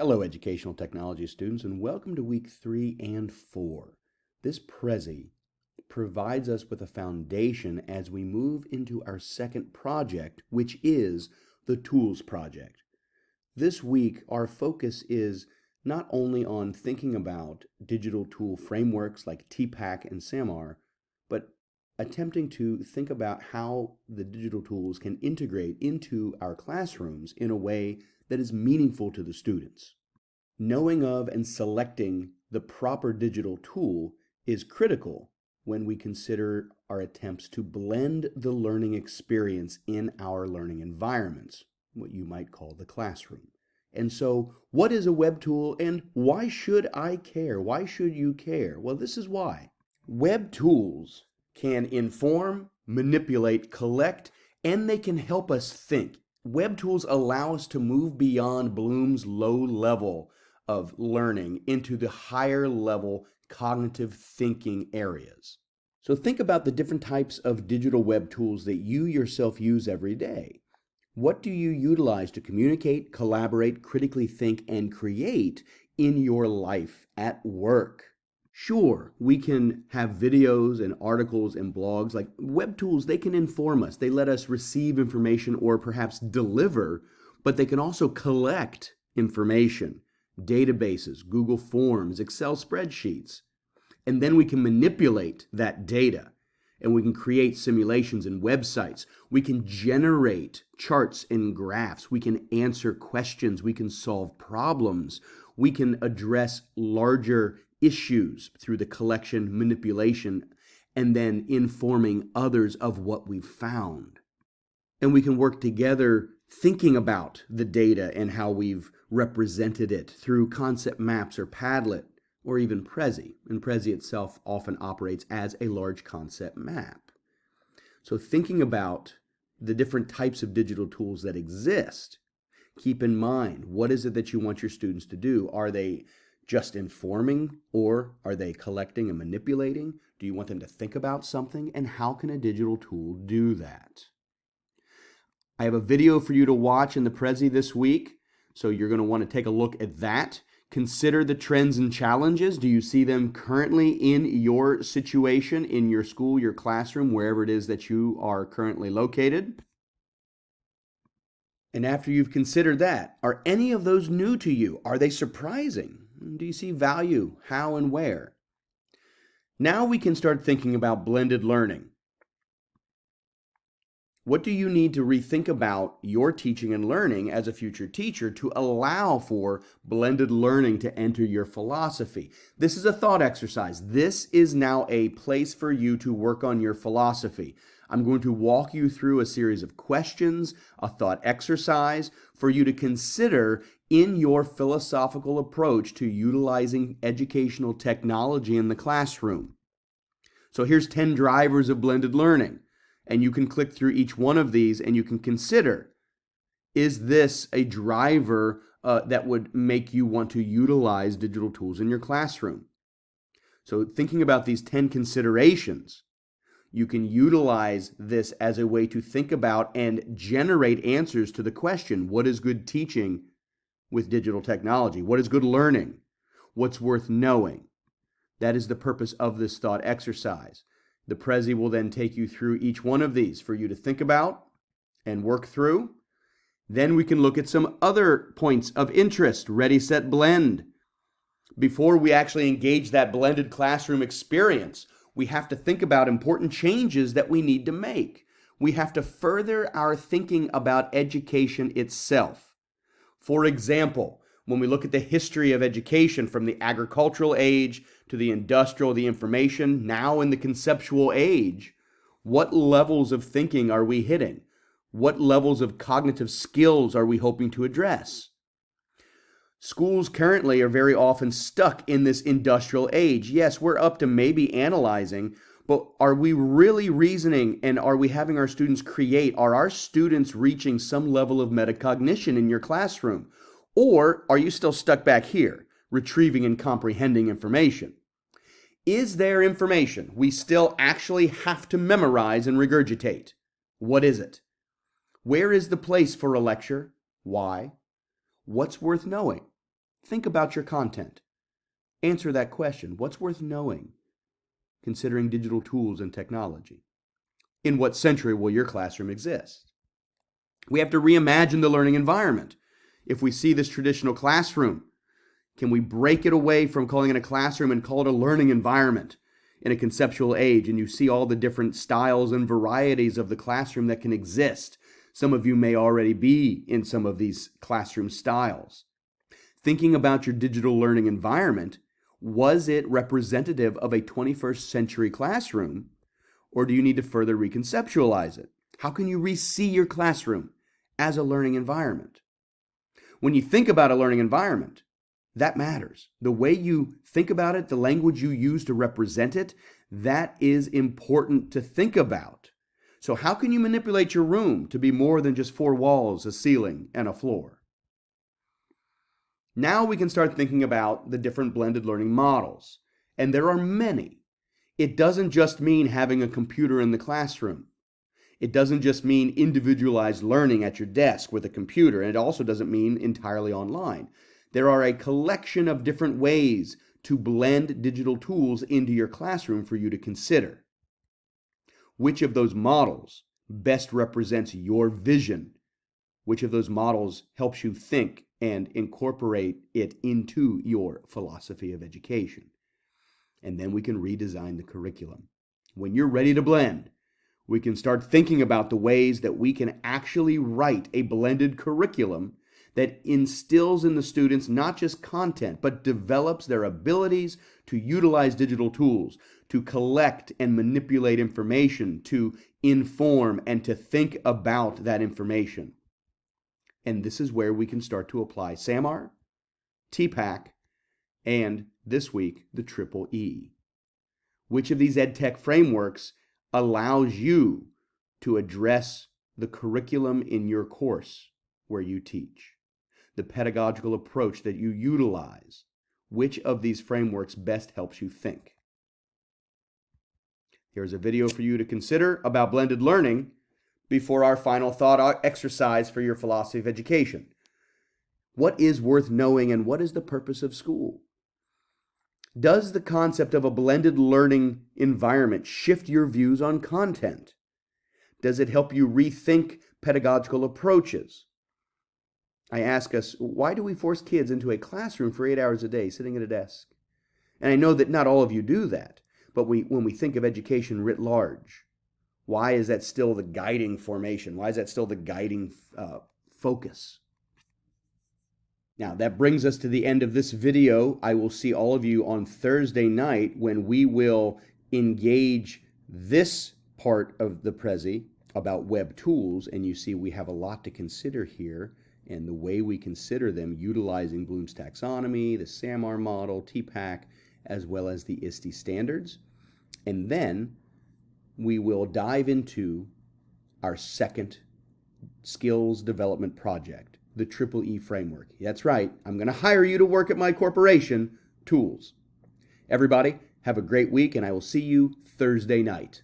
Hello, educational technology students, and welcome to week 3 and 4. This Prezi provides us with a foundation as we move into our second project, which is the Tools Project. This week, our focus is not only on thinking about digital tool frameworks like TPACK and SAMR, but attempting to think about how the digital tools can integrate into our classrooms in a way that is meaningful to the students. Knowing of and selecting the proper digital tool is critical when we consider our attempts to blend the learning experience in our learning environments, what you might call the classroom. And so, what is a web tool and why should I care? Why should you care? Well, this is why. Web tools can inform, manipulate, collect, and they can help us think. Web tools allow us to move beyond Bloom's low level of learning into the higher level cognitive thinking areas. So think about the different types of digital web tools that you yourself use every day. What do you utilize to communicate, collaborate, critically think, and create in your life at work? Sure, we can have videos and articles and blogs. Like web tools, they can inform us. They let us receive information or perhaps deliver, but they can also collect information, databases, Google Forms, Excel spreadsheets. And then we can manipulate that data and we can create simulations and websites. We can generate charts and graphs. We can answer questions. We can solve problems. We can address larger issues through the collection, manipulation, and then informing others of what we've found. And we can work together thinking about the data and how we've represented it through concept maps or Padlet or even Prezi. And Prezi itself often operates as a large concept map. So thinking about the different types of digital tools that exist, keep in mind, what is it that you want your students to do? Are they just informing or are they collecting and manipulating? Do you want them to think about something? And how can a digital tool do that? I have a video for you to watch in the Prezi this week, so you're going to want to take a look at that. Consider the trends and challenges. Do you see them currently in your situation, in your school, your classroom, wherever it is that you are currently located? And after you've considered that, are any of those new to you? Are they surprising? Do you see value? How and where? Now we can start thinking about blended learning. What do you need to rethink about your teaching and learning as a future teacher to allow for blended learning to enter your philosophy? This is a thought exercise. This is now a place for you to work on your philosophy. I'm going to walk you through a series of questions, a thought exercise for you to consider in your philosophical approach to utilizing educational technology in the classroom. So here's 10 drivers of blended learning. And you can click through each one of these and you can consider, is this a driver that would make you want to utilize digital tools in your classroom? So thinking about these 10 considerations, you can utilize this as a way to think about and generate answers to the question, what is good teaching with digital technology? What is good learning? What's worth knowing? That is the purpose of this thought exercise. The Prezi will then take you through each one of these for you to think about and work through. Then we can look at some other points of interest. Ready, set, blend. Before we actually engage that blended classroom experience, we have to think about important changes that we need to make. We have to further our thinking about education itself. For example, when we look at the history of education from the agricultural age to the industrial, the information, now in the conceptual age, what levels of thinking are we hitting? What levels of cognitive skills are we hoping to address? Schools currently are very often stuck in this industrial age. Yes, we're up to maybe analyzing, but are we really reasoning and are we having our students create? Are our students reaching some level of metacognition in your classroom? Or are you still stuck back here, retrieving and comprehending information? Is there information we still actually have to memorize and regurgitate? What is it? Where is the place for a lecture? Why? What's worth knowing? Think about your content. Answer that question. What's worth knowing, considering digital tools and technology? In what century will your classroom exist? We have to reimagine the learning environment. If we see this traditional classroom, can we break it away from calling it a classroom and call it a learning environment in a conceptual age? And you see all the different styles and varieties of the classroom that can exist. Some of you may already be in some of these classroom styles. Thinking about your digital learning environment, was it representative of a 21st century classroom, or do you need to further reconceptualize it? How can you re-see your classroom as a learning environment? When you think about a learning environment, that matters. The way you think about it, the language you use to represent it, that is important to think about. So how can you manipulate your room to be more than just four walls, a ceiling, and a floor? Now we can start thinking about the different blended learning models. And there are many. It doesn't just mean having a computer in the classroom. It doesn't just mean individualized learning at your desk with a computer. And it also doesn't mean entirely online. There are a collection of different ways to blend digital tools into your classroom for you to consider. Which of those models best represents your vision? Which of those models helps you think and incorporate it into your philosophy of education? And then we can redesign the curriculum. When you're ready to blend, we can start thinking about the ways that we can actually write a blended curriculum that instills in the students not just content, but develops their abilities to utilize digital tools, to collect and manipulate information, to inform and to think about that information. And this is where we can start to apply SAMR, TPACK, and this week, the Triple E. Which of these EdTech frameworks allows you to address the curriculum in your course where you teach? The pedagogical approach that you utilize. Which of these frameworks best helps you think? Here's a video for you to consider about blended learning before our final thought exercise for your philosophy of education. What is worth knowing and what is the purpose of school? Does the concept of a blended learning environment shift your views on content? Does it help you rethink pedagogical approaches? I ask us, why do we force kids into a classroom for 8 hours a day sitting at a desk? And I know that not all of you do that, but when we think of education writ large, why is that still the guiding formation? Why is that still the guiding focus? Now, that brings us to the end of this video. I will see all of you on Thursday night when we will engage this part of the Prezi about web tools. And you see we have a lot to consider here and the way we consider them utilizing Bloom's taxonomy, the SAMR model, TPACK, as well as the ISTE standards. And then we will dive into our second skills development project, the Triple E framework. That's right, I'm going to hire you to work at my corporation, Tools. Everybody, have a great week, and I will see you Thursday night.